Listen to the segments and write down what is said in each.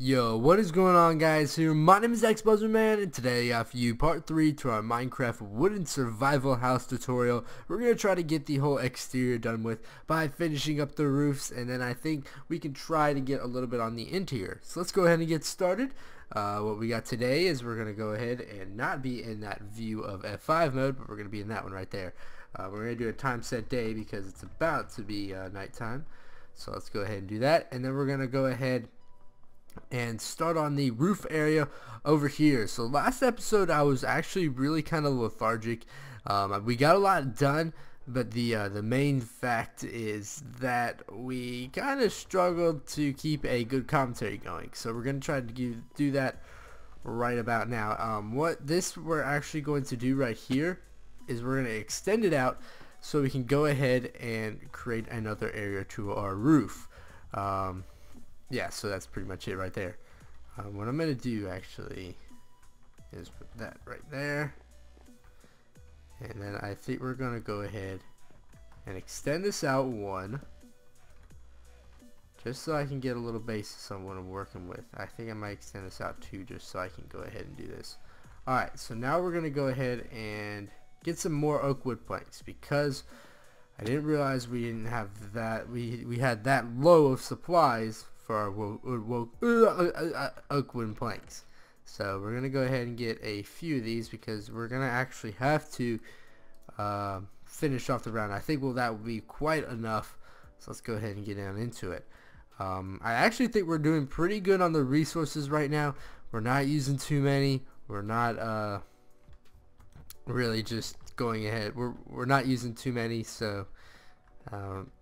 Yo, what is going on, guys? Here, my name is xBuzzerman, and today I have for you part 3 to our Minecraft wooden survival house tutorial. We're going to try to get the whole exterior done with by finishing up the roofs, and then I think we can try to get a little bit on the interior. So let's go ahead and get started. What we got today is we're going to go ahead and not be in that view of F5 mode, but we're going to be in that one right there. We're going to do a time set day because it's about to be nighttime. So let's go ahead and do that, and then we're going to go ahead and start on the roof area over here. So last episode I was actually really kind of lethargic. We got a lot done, but the main fact is that we kind of struggled to keep a good commentary going. So we're going to try to do that right about now. What we're actually going to do right here is we're going to extend it out so we can go ahead and create another area to our roof. Yeah, so that's pretty much it right there. What I'm going to do actually is put that right there. And then I think we're going to go ahead and extend this out one. Just so I can get a little basis on what I'm working with. I think I might extend this out two just so I can go ahead and do this. Alright, so now we're going to go ahead and get some more oak wood planks because I didn't realize we didn't have that. We had that low of supplies for our oak wood planks. So we're gonna go ahead and get a few of these because we're gonna actually have to finish off the round. I think that will be quite enough. So let's go ahead and get down into it. I actually think we're doing pretty good on the resources right now. We're not using too many. We're not really just going ahead. We're not using too many, so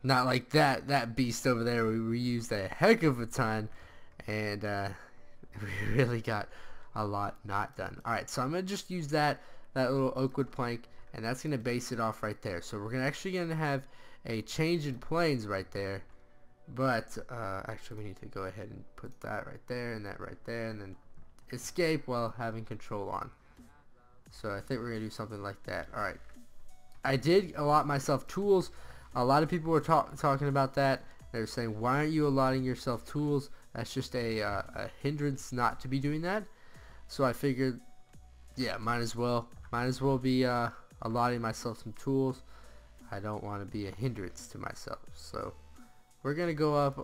not like that beast over there. We used a heck of a ton, and we really got a lot not done. Alright, so I'm gonna just use that little oak wood plank, and that's gonna base it off right there. So we're actually gonna have a change in planes right there, but actually we need to go ahead and put that right there and that right there, and then escape while having control on. So I think we're gonna do something like that. Alright, I did allot myself tools. A lot of people were talking about that. They were saying, why aren't you allotting yourself tools? That's just a hindrance not to be doing that. So I figured, yeah, might as well be allotting myself some tools. I don't want to be a hindrance to myself. So we're gonna go up,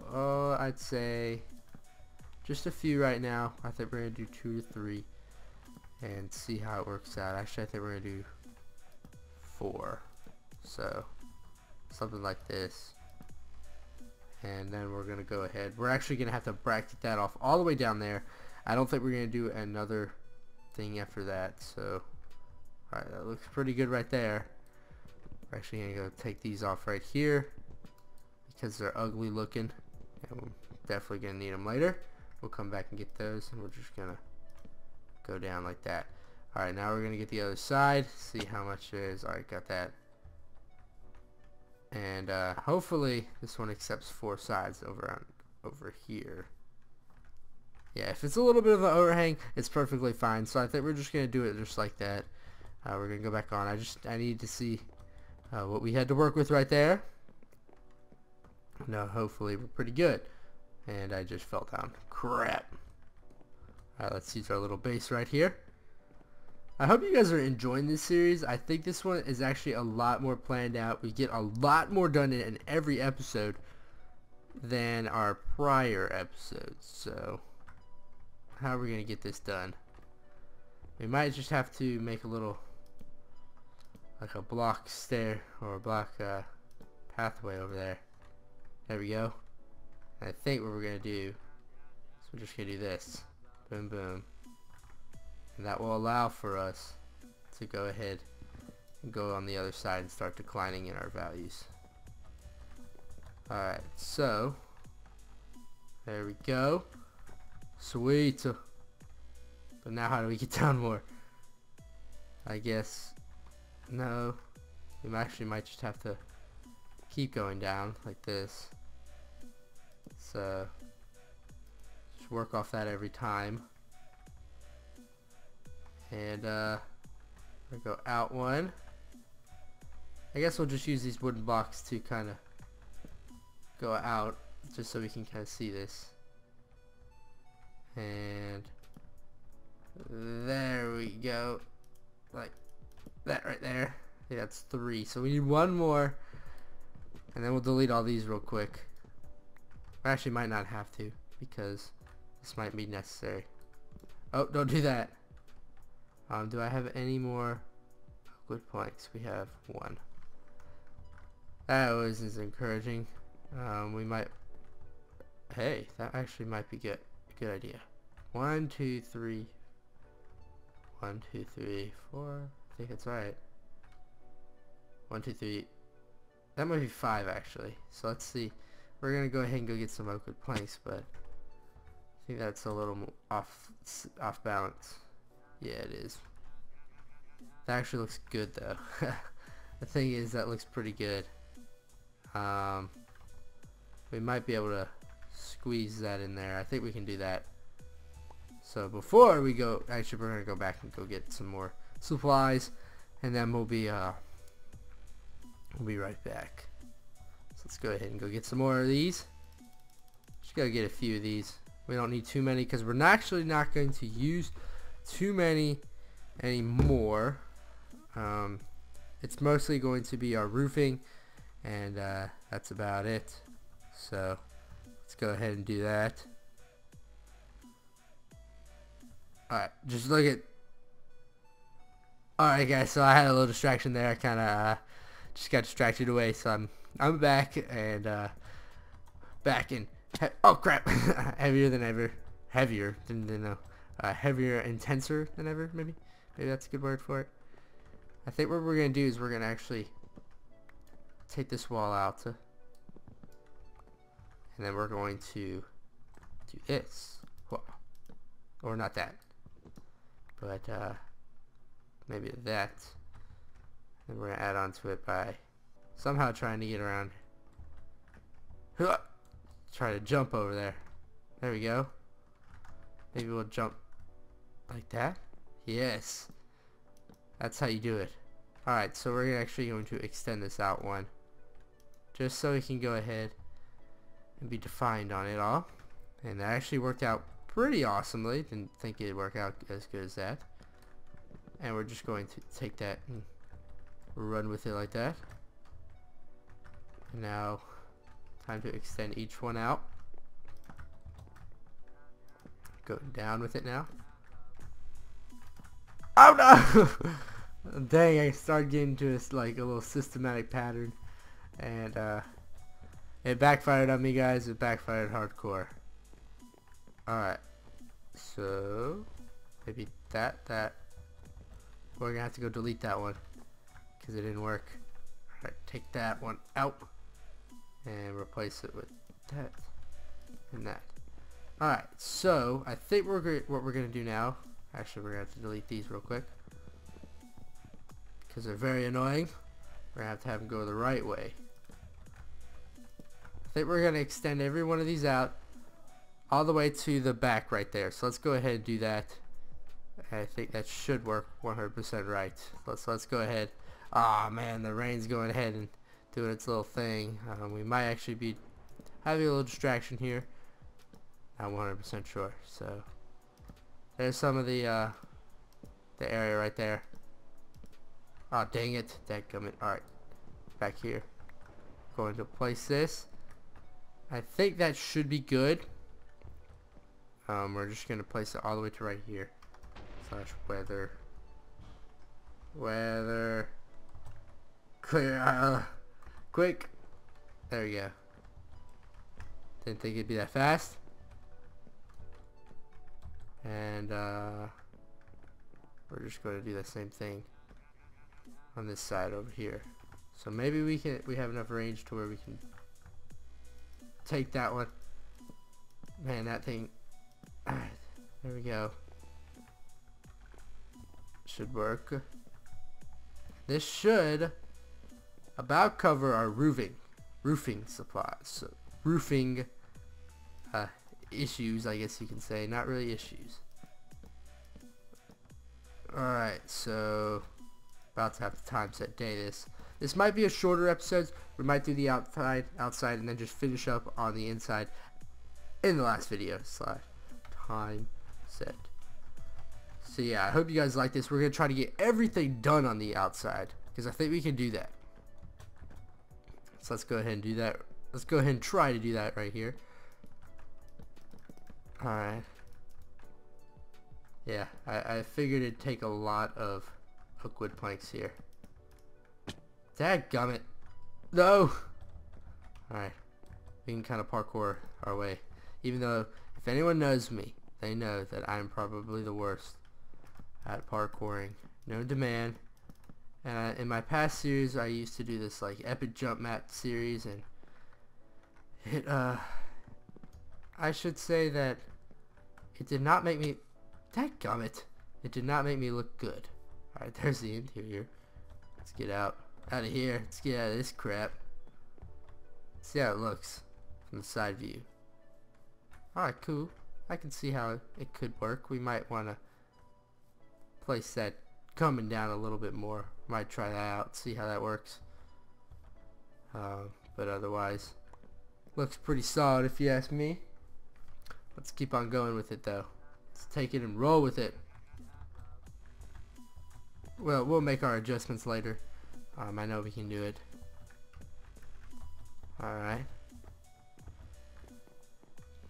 I'd say just a few right now. I think we're gonna do 2 to 3 and see how it works out. Actually, I think we're gonna do 4. So something like this, and then we're gonna go ahead. We're actually gonna have to bracket that off all the way down there. I don't think we're gonna do another thing after that. So alright, that looks pretty good right there. We're actually gonna go take these off right here because they're ugly looking, and we're definitely gonna need them later. We'll come back and get those, and we're just gonna go down like that. Alright, now we're gonna get the other side, see how much there is. Alright, got that. And hopefully this one accepts 4 sides over here. Yeah, if it's a little bit of an overhang, it's perfectly fine. So I think we're just gonna do it just like that. We're gonna go back on. I need to see what we had to work with right there. No, hopefully we're pretty good. And I just fell down. Crap. Alright, let's use our little base right here. I hope you guys are enjoying this series. I think this one is actually a lot more planned out. We get a lot more done in every episode than our prior episodes. So how are we going to get this done? We might just have to make a little, like a block stair or a block pathway over there. There we go. And I think what we're going to do is we're just going to do this. Boom, boom. And that will allow for us to go ahead and go on the other side and start declining in our values. Alright, so there we go. Sweet. But now how do we get down more? I guess no. We actually might just have to keep going down like this. So just work off that every time. And we'll go out one. I guess we'll just use these wooden blocks to kind of go out just so we can kind of see this. And there we go. Like that right there. Yeah, that's 3. So we need 1 more. And then we'll delete all these real quick. I actually might not have to, because this might be necessary. Oh, don't do that. Do I have any more good points? We have 1. That always is encouraging. We might... Hey, that actually might be good. Good idea. 1, 2, 3. 1, 2, 3, 4. I think that's right. 1, 2, 3. That might be 5 actually. So let's see. We're gonna go ahead and go get some oak wood planks, but I think that's a little off balance. Yeah, it is. That actually looks good though. The thing is, that looks pretty good. We might be able to squeeze that in there. I think we can do that. So before we go, actually we're gonna go back and go get some more supplies, and then we'll be right back. So let's go ahead and go get some more of these. Just gotta get a few of these. We don't need too many because we're actually not going to use too many anymore. It's mostly going to be our roofing, and that's about it. So let's go ahead and do that. Alright, just look at... Alright guys, so I had a little distraction there. I kinda just got distracted away, so I'm back, and back in oh crap. Heavier than ever. Heavier than heavier, intenser than ever, maybe that's a good word for it. I think what we're gonna do is we're gonna actually take this wall out, and then we're going to do this. Well, or not that, but maybe that. And we're gonna add on to it by somehow trying to get around. Try to jump over there. There we go. Maybe we'll jump like that. Yes, that's how you do it. Alright, so we're actually going to extend this out 1, just so we can go ahead and be defined on it all. And that actually worked out pretty awesomely. Didn't think it'd work out as good as that. And we're just going to take that and run with it like that. And now time to extend each one out. Go down with it now. Oh no! Dang, I started getting into this like a little systematic pattern, and it backfired on me, guys. It backfired hardcore. Alright, so maybe that we're gonna have to go delete that one because it didn't work. Alright, take that one out and replace it with that and that. Alright, so I think what we're gonna do now, actually we're gonna have to delete these real quick because they're very annoying. We're gonna have to have them go the right way. I think we're gonna extend every one of these out all the way to the back right there. So let's go ahead and do that. I think that should work 100% right. Let's go ahead. Ah, man, the rain's going ahead and doing its little thing. We might actually be having a little distraction here. Not 100% sure. So there's some of the area right there. Oh, dang it. Dadgummit. Alright. Back here. Going to place this. I think that should be good. We're just going to place it all the way to right here. / weather. Clear. Quick. There we go. Didn't think it'd be that fast. And we're just going to do the same thing on this side over here. So maybe we have enough range to where we can take that one. Man, that thing. Alright, there we go. Should work. This should about cover our roofing supplies. So roofing issues, I guess you can say. Not really issues. Alright, so about to have the time set day this might be a shorter episode. We might do the outside and then just finish up on the inside in the last video. time set. So yeah, I hope you guys like this. We're gonna try to get everything done on the outside because I think we can do that. So let's go ahead and do that. Let's go ahead and try to do that right here. Alright. Yeah, I figured it'd take a lot of oak wood planks here. Dadgummit. No! Alright. We can kind of parkour our way. Even though, if anyone knows me, they know that I'm probably the worst at parkouring. Known to man. And in my past series, I used to do this like epic jump mat series, and it, I should say that it did not make me, dadgummit, it did not make me look good. Alright, there's the interior. Let's get out of here. Let's get out of this crap. See how it looks from the side view. Alright, cool. I can see how it could work. We might want to place that coming down a little bit more. Might try that out, see how that works. But otherwise, looks pretty solid if you ask me. Let's keep on going with it though. Let's take it and roll with it. Well, we'll make our adjustments later. I know we can do it. Alright.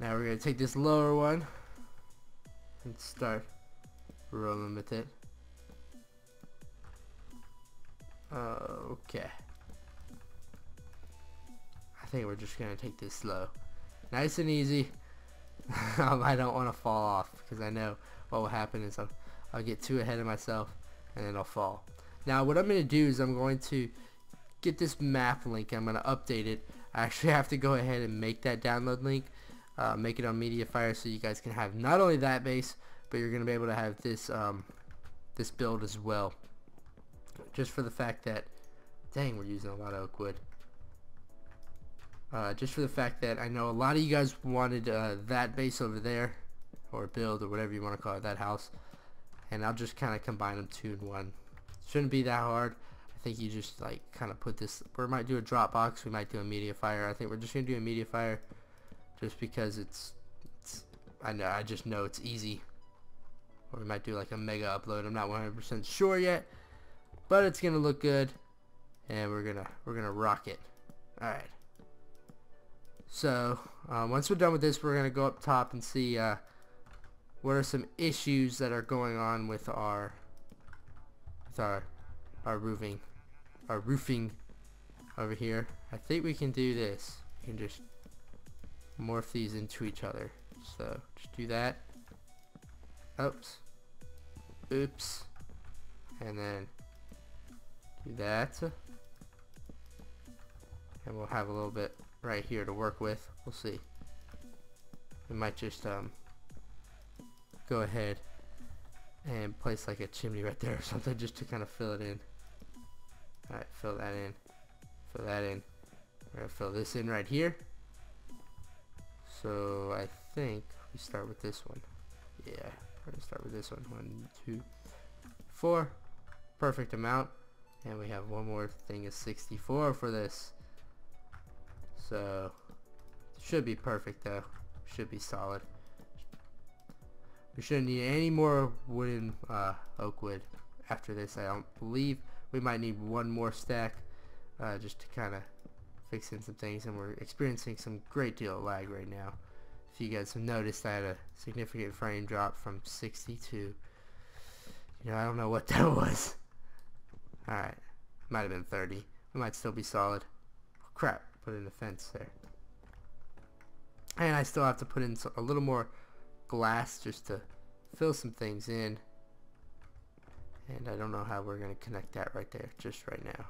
Now we're going to take this lower one and start rolling with it. Okay. I think we're just going to take this slow. Nice and easy. I don't want to fall off because I know what will happen is I'll get too ahead of myself and then I'll fall. Now what I'm going to do is I'm going to get this map link. I'm going to update it. I actually have to go ahead and make that download link. Make it on MediaFire so you guys can have not only that base, but you're going to be able to have this this build as well. Just for the fact that, dang, we're using a lot of oak wood. Just for the fact that I know a lot of you guys wanted that base over there, or build, or whatever you want to call it, that house. And I'll just kind of combine them two in one. Shouldn't be that hard. I think you just like kind of put this, we might do a Dropbox, we might do a MediaFire. I think we're just going to do a MediaFire just because it's I just know it's easy. Or we might do like a mega upload. I'm not 100% sure yet, but it's gonna look good, and we're gonna rock it. All right. So once we're done with this, we're gonna go up top and see what are some issues that are going on with our roofing over here. I think we can do this. We can just morph these into each other. So just do that. Oops. Oops. And then do that. And we'll have a little bit right here to work with. We'll see. We might just go ahead and place like a chimney right there or something just to kind of fill it in. Alright, fill that in. Fill that in. We're going to fill this in right here. So I think we start with this one. Yeah, we're going to start with this one. 1, 2, 4. Perfect amount. And we have one more thing is 64 for this. So should be perfect though. Should be solid. We shouldn't need any more wooden oak wood after this. I don't believe we might need one more stack just to kind of fix in some things, and we're experiencing some great deal of lag right now. If you guys have noticed, I had a significant frame drop from 60 to, I don't know what that was. Alright, might have been 30. We might still be solid. Oh, crap, put in the fence there. And I still have to put in a little more glass just to fill some things in. And I don't know how we're going to connect that right there, just right now.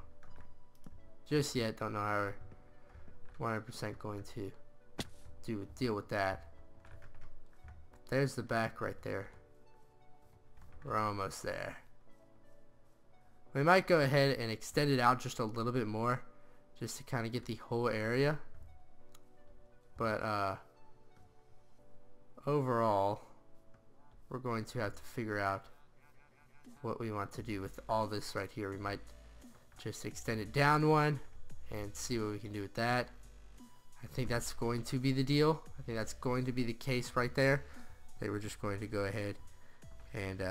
Just yet, don't know how we're 100% going to deal with that. There's the back right there. We're almost there. We might go ahead and extend it out just a little bit more, just to kind of get the whole area. But overall, we're going to have to figure out what we want to do with all this right here. We might just extend it down one and see what we can do with that. I think that's going to be the deal. I think that's going to be the case right there. they were just going to go ahead and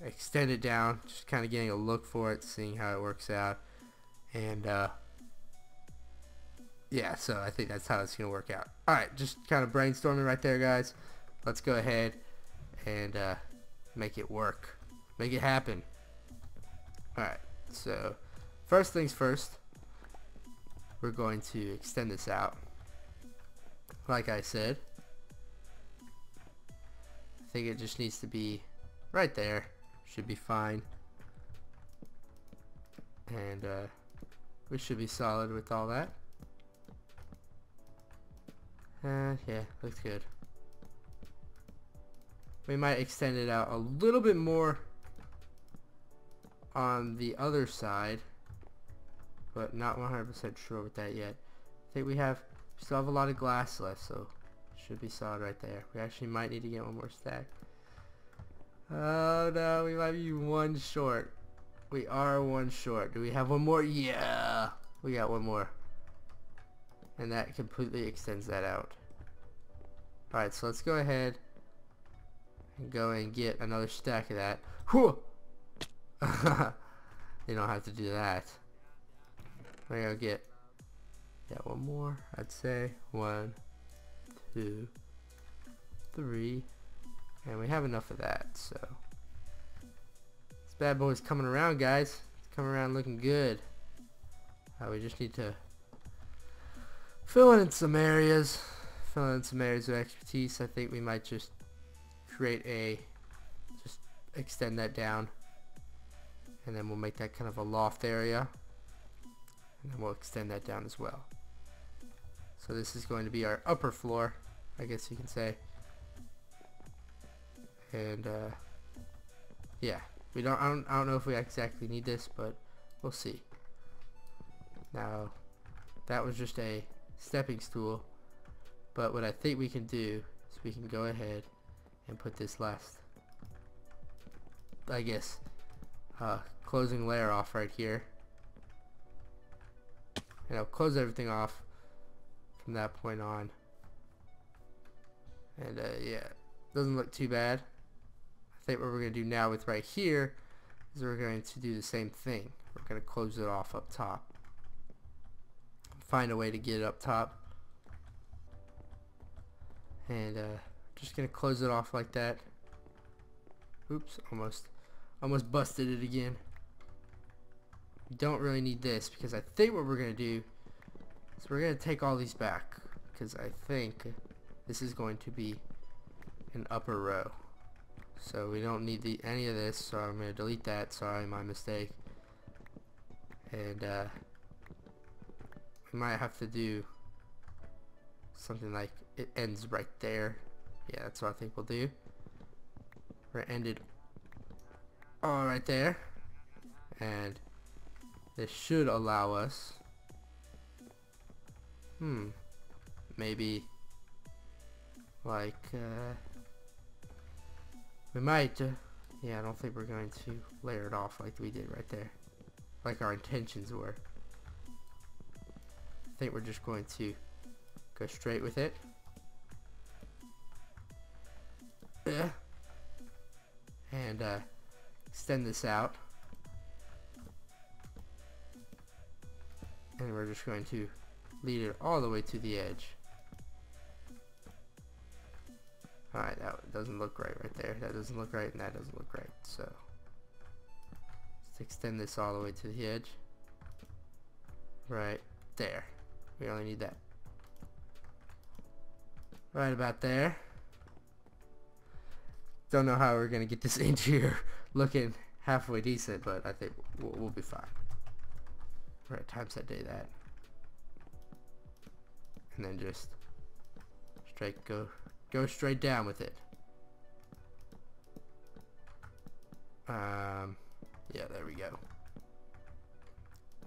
extend it down, just kind of getting a look for it, seeing how it works out. And yeah, so I think that's how it's gonna work out. Alright, just kind of brainstorming right there, guys. Let's go ahead and make it work, make it happen. Alright, so first things first, we're going to extend this out like I said. I think it just needs to be right there, should be fine, and we should be solid with all that. Yeah, looks good. We might extend it out a little bit more on the other side, but not 100% sure with that yet. I think we still have a lot of glass left, so should be solid right there. We actually might need to get one more stack. Oh no, we might be one short. We are one short. Do we have one more? Yeah, we got one more. And that completely extends that out. Alright, so let's go ahead and go and get another stack of that. Whew! You don't have to do that. We're gonna get one more, I'd say. 1, 2, 3. And we have enough of that, so this bad boy's coming around, guys. It's coming around looking good. We just need to fill in some areas of expertise. I think we might just just extend that down, and then we'll make that kind of a loft area, and then we'll extend that down as well. So this is going to be our upper floor, I guess you can say. And yeah, I don't know if we exactly need this, but we'll see. Now, that was just a stepping stool, but what I think we can do is we can go ahead and put this last, I guess, closing layer off right here, and I'll close everything off from that point on. And yeah, doesn't look too bad. I think what we're going to do now with right here is we're going to do the same thing. We're going to close it off up top. Find a way to get it up top. And just going to close it off like that. Oops, almost busted it again. We don't really need this, because I think what we're going to do is we're going to take all these back, because I think this is going to be an upper row. So we don't need any of this, so I'm going to delete that. Sorry, my mistake. And we might have to do something like it ends right there. Yeah, that's what I think we'll do. We're ended all right there, and this should allow us maybe like we might yeah, I don't think we're going to layer it off like we did right there, like our intentions were. I think we're just going to go straight with it. And extend this out, and we're just going to lead it all the way to the edge. Alright, that doesn't look right there. That doesn't look right, and that doesn't look right. So let's extend this all the way to the edge. Right there. We only need that. Right about there. Don't know how we're gonna get this interior looking halfway decent, but I think we'll be fine. Right, time set day that, and then just straight go straight down with it. Yeah, there we go.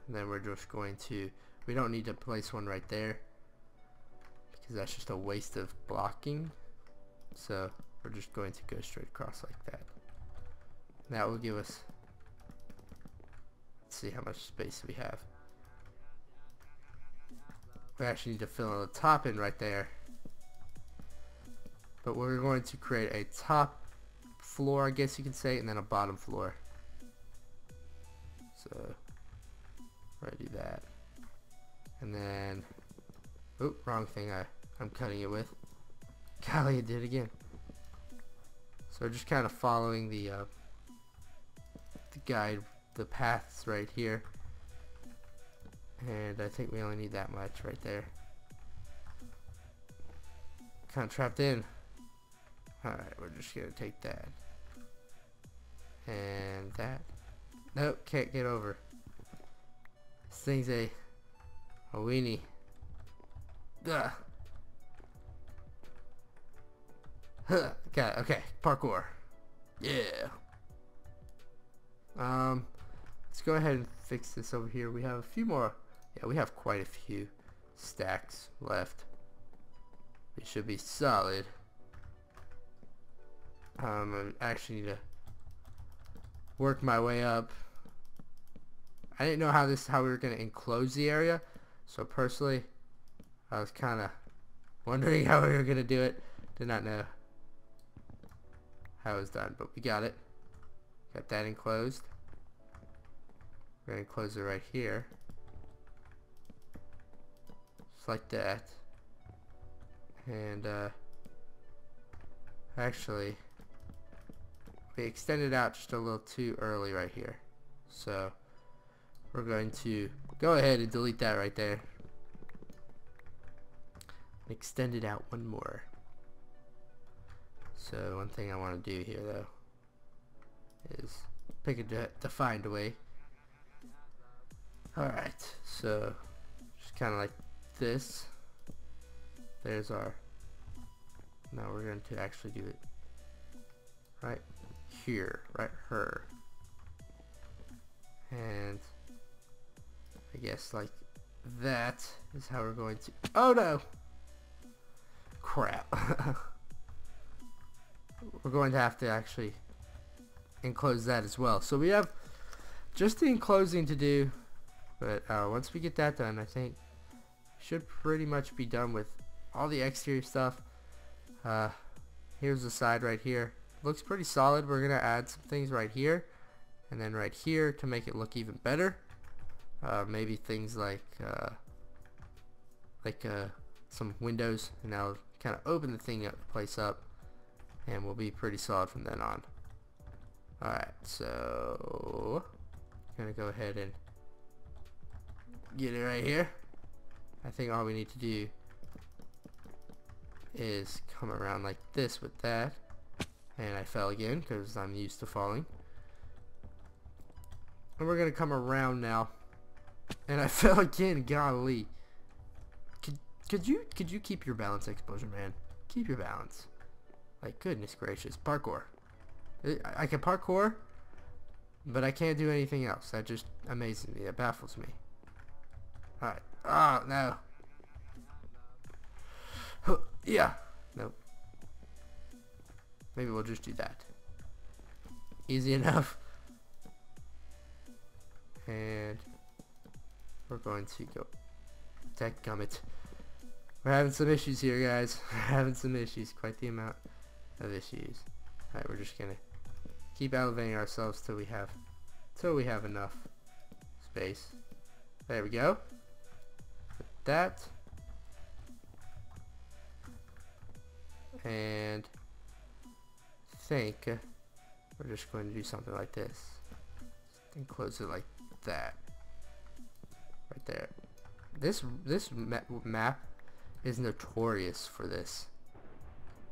And then we're just going to, we don't need to place one right there, because that's just a waste of blocking. So we're just going to go straight across like that. That will give us, let's see how much space we have. We actually need to fill in the top in right there. but we're going to create a top floor, I guess you could say, and then a bottom floor. So we're gonna do that, and then wrong thing I'm cutting it with. Golly, it did again. So just kind of following the guide, the paths right here, and I think we only need that much right there. Kind of trapped in. Alright, we're just gonna take that and that. Nope, can't get over. This thing's a weenie. Ugh. Huh. Got it. Okay, parkour. Yeah. Let's go ahead and fix this over here. We have a few more. Yeah, we have quite a few stacks left. It should be solid. I actually need to work my way up. I didn't know how we were gonna enclose the area, so personally I was kinda wondering how we were gonna do it. Did not know how it was done, but we got it. Got that enclosed. We're gonna enclose it right here. Just like that. And actually we extended out just a little too early right here, so we're going to go ahead and delete that right there. Extend it out one more. So one thing I want to do here though is pick a defined way. Alright, so just kind of like this. There's our, now we're going to actually do it right here, right here, and I guess like that is how we're going to, oh no, crap. We're going to have to actually enclose that as well. So we have just the enclosing to do, but once we get that done, I think we should pretty much be done with all the exterior stuff. Here's the side right here. Looks pretty solid. We're gonna add some things right here and then right here to make it look even better. Maybe things like some windows, and that'll kind of open the place up, and we'll be pretty solid from then on. Alright, so I'm gonna go ahead and get it right here. I think all we need to do is come around like this with that, and I fell again because I'm used to falling, and we're gonna come around now, and I fell again. Golly, could you keep your balance, xBuzzerman? Keep your balance. Like, goodness gracious. Parkour. I can parkour, but I can't do anything else. That just amazes me. That baffles me. Alright. Oh no. Yeah. Nope. Maybe we'll just do that. Easy enough. And we're going to go. Dadgummit. We're having some issues here, guys. We're having some issues. Quite the amount of issues. Alright, we're just gonna keep elevating ourselves till we have enough space. There we go. Put that. And I think we're just going to do something like this. And close it like that. Right there. This map is notorious for this.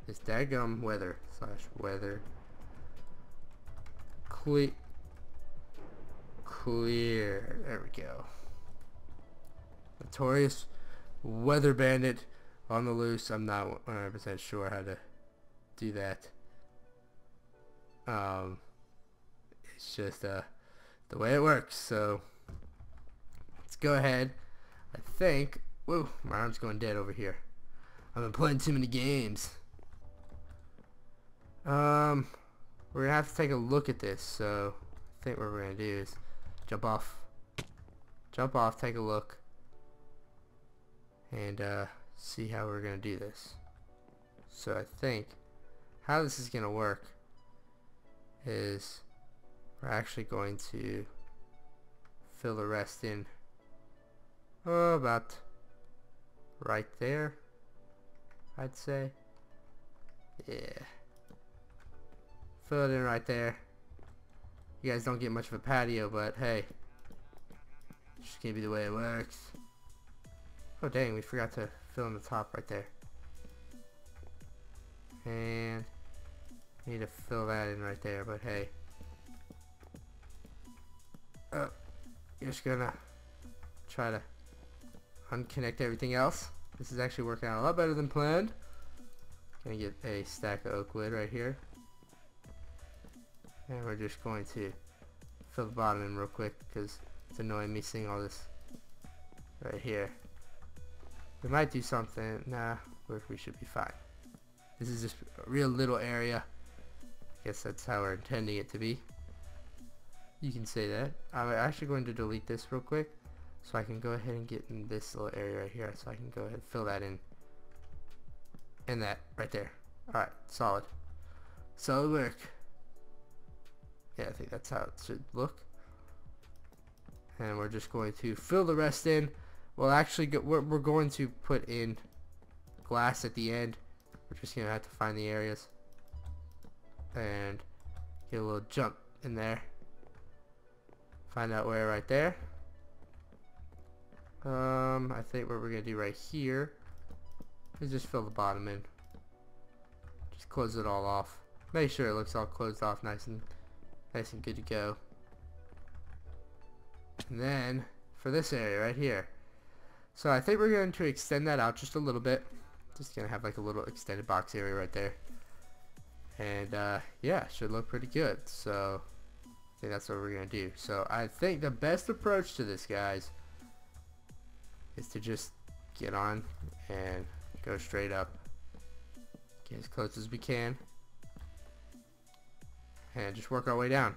This daggum weather clear. There we go. Notorious weather bandit on the loose. I'm not 100% sure how to do that. It's just the way it works. So let's go ahead. I think. Whoa, my arm's going dead over here. I've been playing too many games. We're gonna have to take a look at this. So I think what we're gonna do is jump off, take a look, and see how we're gonna do this. So I think how this is gonna work is we're actually going to fill the rest in about right there, I'd say. Yeah, fill it in right there. You guys don't get much of a patio, but hey, just gonna be the way it works. Oh dang, we forgot to fill in the top right there. And need to fill that in right there, but hey. Oh, you're just gonna try to unconnect everything else. This is actually working out a lot better than planned. Gonna get a stack of oak wood right here. And we're just going to fill the bottom in real quick because it's annoying me seeing all this right here. We might do something. Nah, we should be fine. This is just a real little area. I guess that's how we're intending it to be. You can say that. I'm actually going to delete this real quick so I can go ahead and get in this little area right here, so I can go ahead and fill that in. And that right there. Alright, solid. Solid work. Yeah, I think that's how it should look. And we're just going to fill the rest in. Well, actually, we're going to put in glass at the end. We're just going to have to find the areas and get a little jump in there. Find out where right there. I think what we're going to do right here is just fill the bottom in. Just close it all off. Make sure it looks all closed off nice and good to go. And then for this area right here, so I think we're going to extend that out just a little bit. Just gonna have like a little extended box area right there, and yeah, should look pretty good. So I think that's what we're gonna do. So I think the best approach to this, guys, is to just get on and go straight up, get as close as we can, and just work our way down.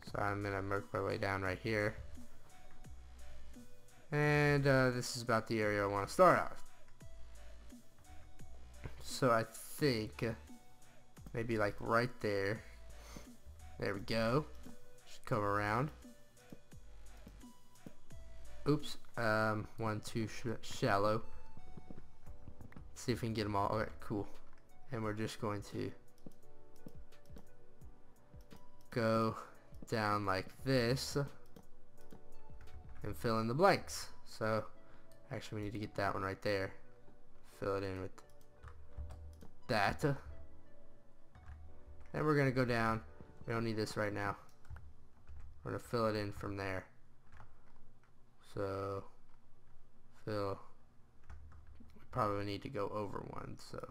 So I'm gonna work my way down right here, and this is about the area I want to start off. So I think maybe like right there. There we go. Just come around. Oops. One too shallow. See if we can get them all. Alright, cool. And we're just going to go down like this and fill in the blanks. So actually we need to get that one right there. Fill it in with that. And we're gonna go down. We don't need this right now. We're gonna fill it in from there. So fill. We probably need to go over one. So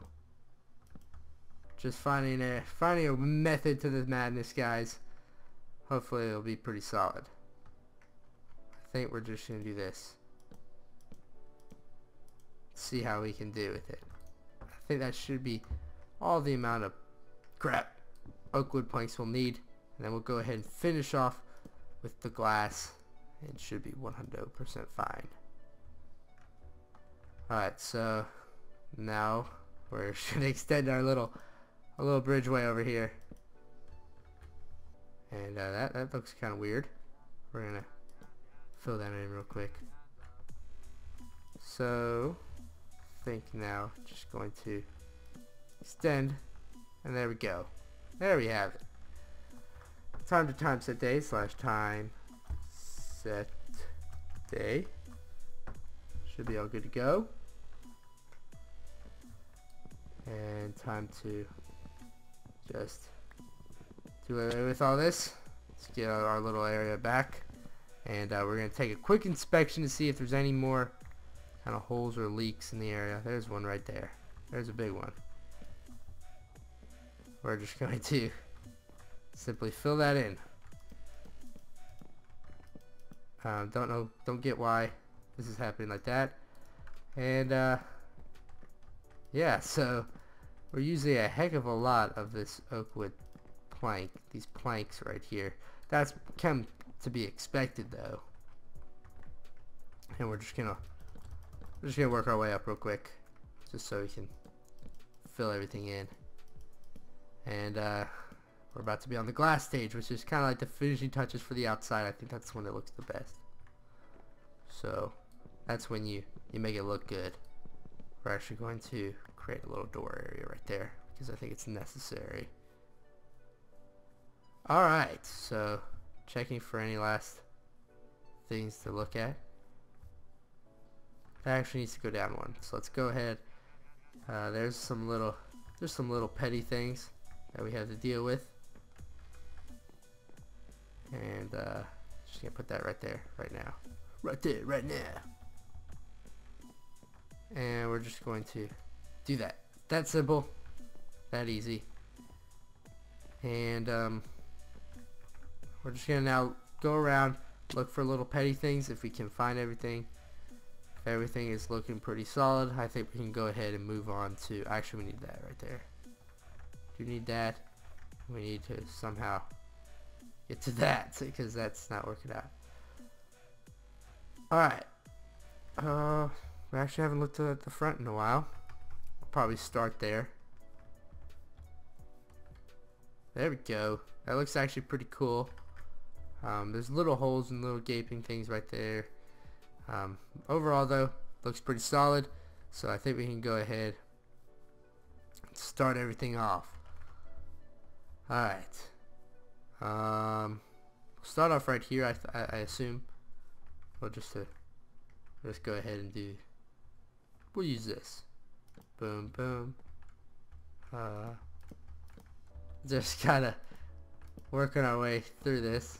just finding a method to this madness, guys. Hopefully it'll be pretty solid. I think we're just gonna do this. See how we can do with it. I think that should be all the amount of oak wood planks we'll need, and then we'll go ahead and finish off with the glass. It should be 100% fine. Alright, so now we're gonna extend our little bridgeway over here, and that looks kind of weird. We're gonna fill that in real quick. So think now just going to extend, and there we go. There we have it. Time to time set day / time set day. Should be all good to go. And time to just do away with all this. Let's get our little area back, and we're going to take a quick inspection to see if there's any more kind of holes or leaks in the area. There's one right there. There's a big one. We're just going to simply fill that in. Don't get why this is happening like that. And yeah, so we're using a heck of a lot of this oak wood plank, these planks right here. That's come to be expected though. And we're just gonna work our way up real quick, just so we can fill everything in. And we're about to be on the glass stage, which is kind of like the finishing touches for the outside. I think that's when it looks the best. So that's when you make it look good. We're actually going to create a little door area right there because I think it's necessary. Alright, so checking for any last things to look at. That actually needs to go down one. So let's go ahead. There's some little petty things that we have to deal with. And just gonna put that right there, right now. Right there, right now. And we're just going to do that. That simple, that easy. And we're just gonna now go around, look for little petty things if we can find everything. If everything is looking pretty solid, I think we can go ahead and move on to, actually we need that right there. Do need that. We need to somehow get to that because that's not working out. Alright. We actually haven't looked at the front in a while. I'll probably start there. There we go. That looks actually pretty cool. There's little holes and little gaping things right there. Overall though, looks pretty solid. So I think we can go ahead and start everything off. Alright. We'll start off right here, I assume. We'll just go ahead and do, we'll use this. Boom, boom. Just kinda working our way through this.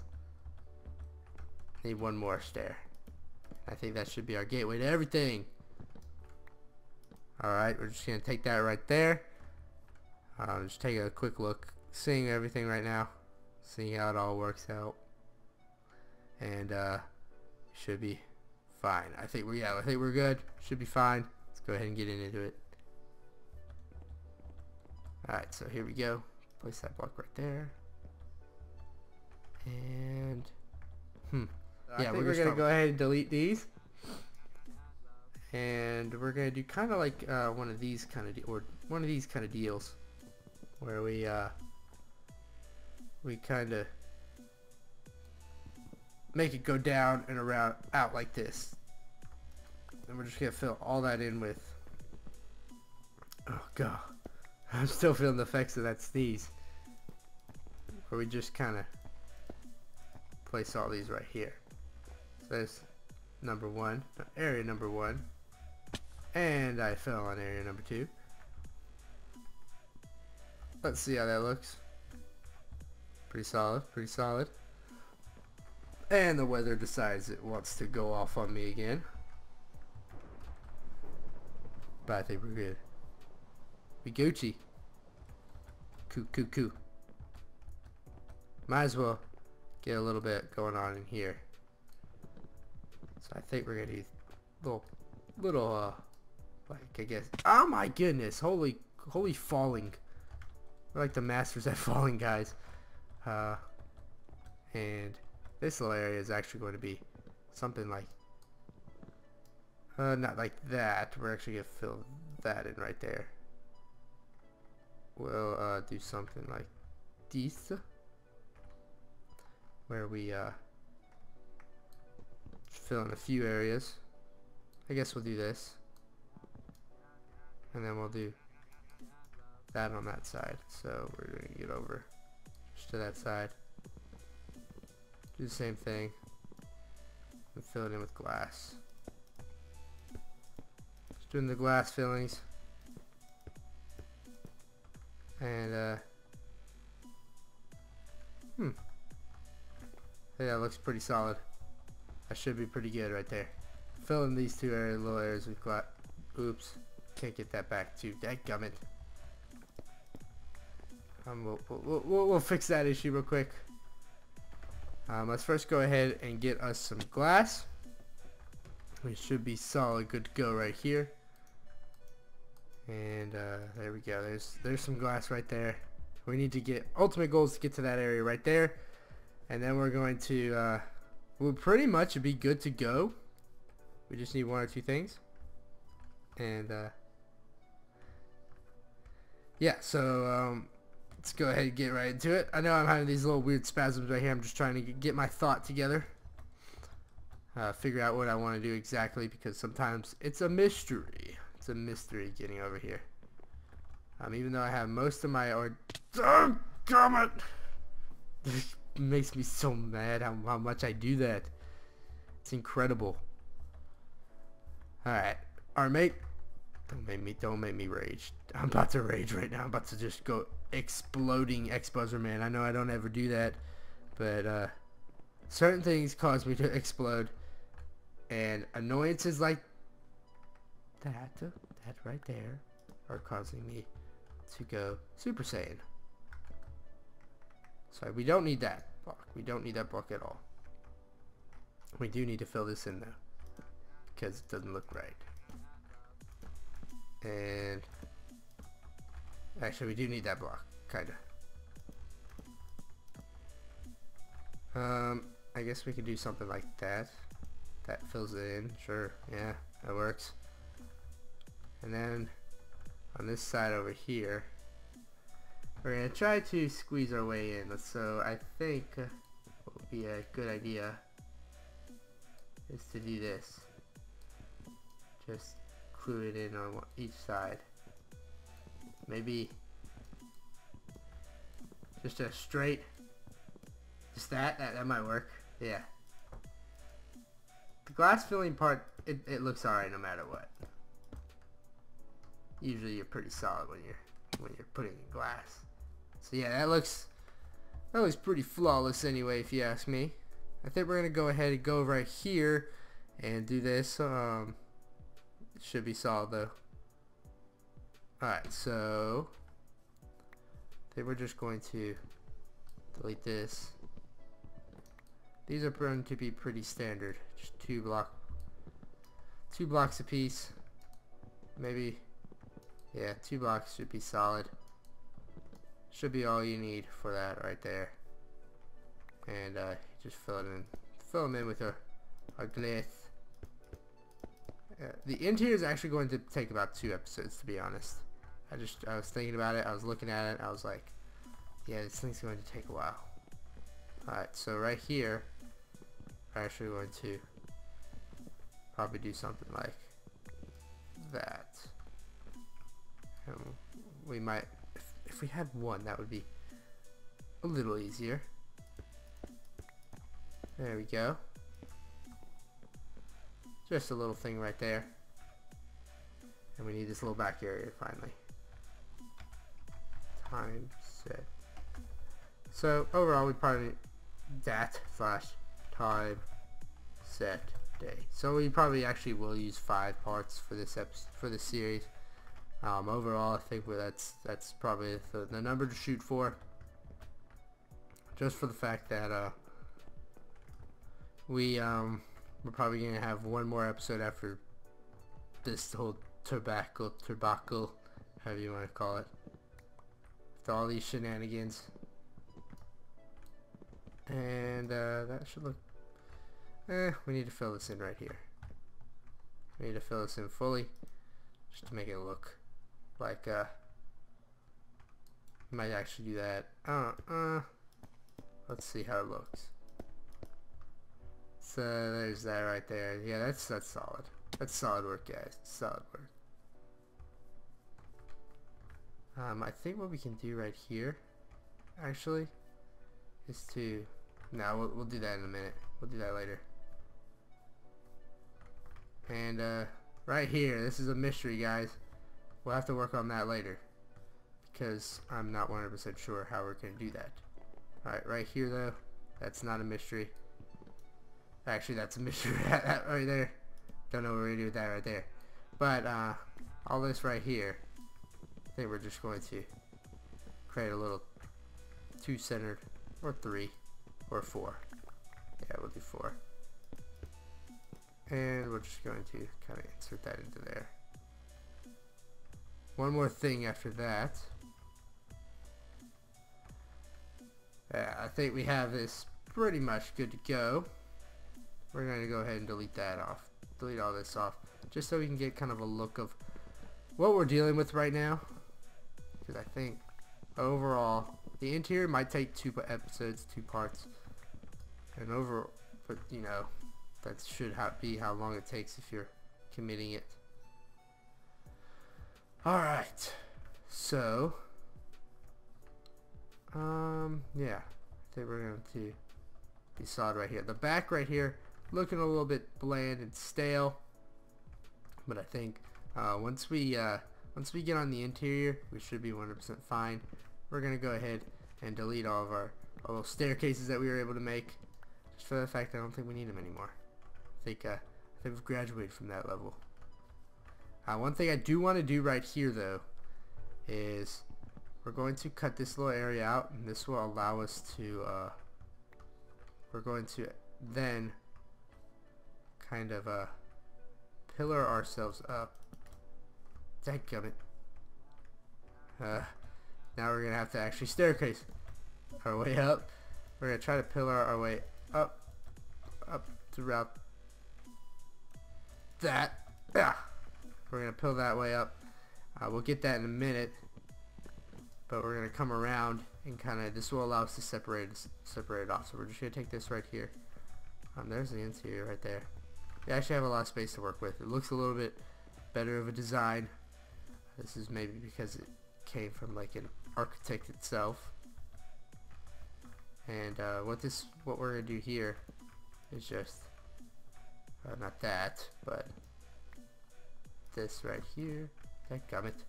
Need one more stair. I think that should be our gateway to everything. Alright, we're just gonna take that right there. Just take a quick look, seeing everything right now, seeing how it all works out, and should be fine. I think we're good. Should be fine. Let's go ahead and get into it. Alright, so here we go. Place that block right there. And yeah, we're gonna go ahead and delete these. And we're gonna do kind of like one of these kind of deals, where we kind of make it go down and around out like this. And we're just gonna fill all that in with, oh god, I'm still feeling the effects of that sneeze. Where we just kind of place all these right here. So there's number one, area number one, and I fell on area number two. Let's see how that looks. Pretty solid, pretty solid. And the weather decides it wants to go off on me again. But I think we're good. We Gucci. Coo. Might as well get a little bit going on in here. So I think we're gonna do little like, I guess, oh my goodness, holy falling. We're like the masters at falling, guys. And this little area is actually going to be something like, not like that. We're actually gonna fill that in right there. We'll do something like this, where we fill in a few areas. I guess we'll do this, and then we'll do that on that side. So we're going to get over just to that side, do the same thing, and fill it in with glass. Just doing the glass fillings, and yeah, that looks pretty solid. That should be pretty good right there. Fill in these two little areas with glass. Oops, can't get that back too. Dadgummit. We'll fix that issue real quick. Let's first go ahead and get us some glass. We should be solid, good to go right here. And there we go. There's some glass right there. We need to get, ultimate goal is to get to that area right there. And then we're going to, we'll pretty much be good to go. We just need one or two things. And yeah, so let's go ahead and get right into it. I know I'm having these little weird spasms right here. I'm just trying to get my thought together. Figure out what I want to do exactly, because sometimes it's a mystery. It's a mystery getting over here. Even though I have most of my oh, damn it! This makes me so mad how much I do that. It's incredible. Alright. Our mate. Don't make me rage. I'm about to rage right now. I'm about to just go exploding xBuzzerman. I know I don't ever do that, but certain things cause me to explode, and annoyances like that right there are causing me to go Super Saiyan. So we don't need that block. We don't need that block at all. We do need to fill this in though, because it doesn't look right. And actually we do need that block, kinda. I guess we could do something like that. That fills it in, sure, yeah, that works. And then on this side over here, we're gonna try to squeeze our way in. So I think what would be a good idea is to do this. Just glue it in on each side. Maybe just a straight, just that might work. Yeah. The glass filling part, it looks alright no matter what. Usually you're pretty solid when you're putting in glass. So yeah, that looks pretty flawless anyway, if you ask me. I think we're gonna go ahead and go right here and do this. It should be solid though. Alright, so I think we're just going to delete this. These are going to be pretty standard, just two blocks a piece. Maybe, yeah, 2 blocks should be solid. Should be all you need for that right there. And just fill them in with our glitz. The interior is actually going to take about 2 episodes, to be honest. I was thinking about it, I was looking at it, I was like, yeah, this thing's going to take a while. Alright, so right here, we're actually going to probably do something like that. And we might, if we had one, that would be a little easier. There we go. Just a little thing right there. And we need this little back area finally. Time set. So overall we probably need that / time set day. So we probably actually will use 5 parts for this series. Overall I think that's probably the number to shoot for. Just for the fact that we're probably gonna have one more episode after this whole tobacco, however you want to call it, after all these shenanigans. And that should look, we need to fill this in right here. We need to fill this in fully, just to make it look like might actually do that. Let's see how it looks. So there's that right there. Yeah, that's solid. That's solid work, guys. Solid work. I think what we can do right here, actually, is to, no, we'll do that in a minute. We'll do that later. And right here, this is a mystery, guys. We'll have to work on that later, because I'm not 100% sure how we're going to do that. Alright, right here though, that's not a mystery. Actually, that's a mystery. That right there. Don't know what we're going to do with that right there. But all this right here, I think we're just going to create a little 2-centered, or 3, or 4. Yeah, we'll do 4. And we're just going to kind of insert that into there. One more thing after that. I think we have this pretty much good to go. We're going to go ahead and delete that off. Delete all this off. Just so we can get kind of a look of what we're dealing with right now. Because I think overall, the interior might take 2 episodes, 2 parts, and but you know, that should be how long it takes if you're committing it. Alright, so yeah, I think we're going to decide right here. The back right here looking a little bit bland and stale, but I think once we get on the interior, we should be 100% fine. We're gonna go ahead and delete all of our little staircases that we were able to make, just for the fact that I don't think we need them anymore. I think we've graduated from that level. One thing I do want to do right here though is we're going to cut this little area out, and this will allow us to we're going to then kind of pillar ourselves up. Dadgummit. Now we're gonna have to actually staircase our way up. We're gonna try to pillar our way up throughout that. We're gonna pillar that way up. We'll get that in a minute, but we're gonna come around and kind of, this will allow us to separate it off. So we're just gonna take this right here. There's the interior right there. We actually have a lot of space to work with. It looks a little bit better of a design. This is maybe because it came from like an architect itself. And what we're gonna do here is just not that, but this right here. Dadgummit.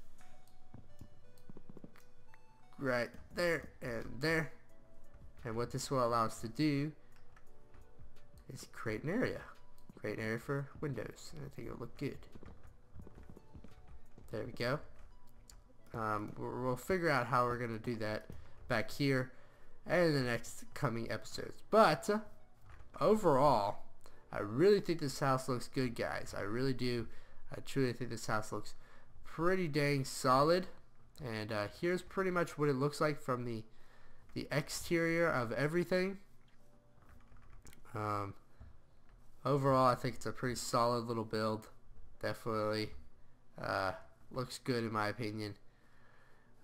Right there and there. And what this will allow us to do is create an area. Create an area for windows, and I think it'll look good. There we go. We'll figure out how we're gonna do that back here and in the next coming episodes. But overall, I really think this house looks good, guys. I really do. I truly think this house looks pretty dang solid. And here's pretty much what it looks like from the exterior of everything. Overall, I think it's a pretty solid little build. Definitely looks good in my opinion.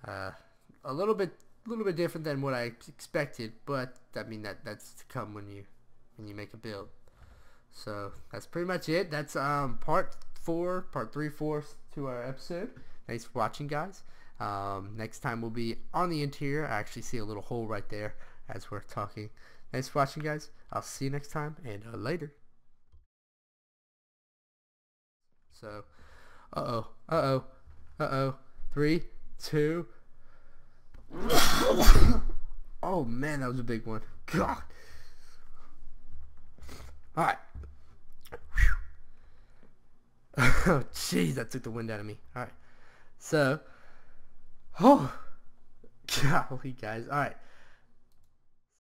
A little bit different than what I expected, but I mean that's to come when you make a build. So that's pretty much it. That's part 3/4 to our episode. Thanks for watching, guys. Next time we'll be on the interior. I actually see a little hole right there as we're talking. Thanks for watching, guys. I'll see you next time, and later. So, uh-oh. 3, 2. Oh man, that was a big one. God. Alright. Oh jeez, that took the wind out of me. Alright. So, oh golly, guys. Alright.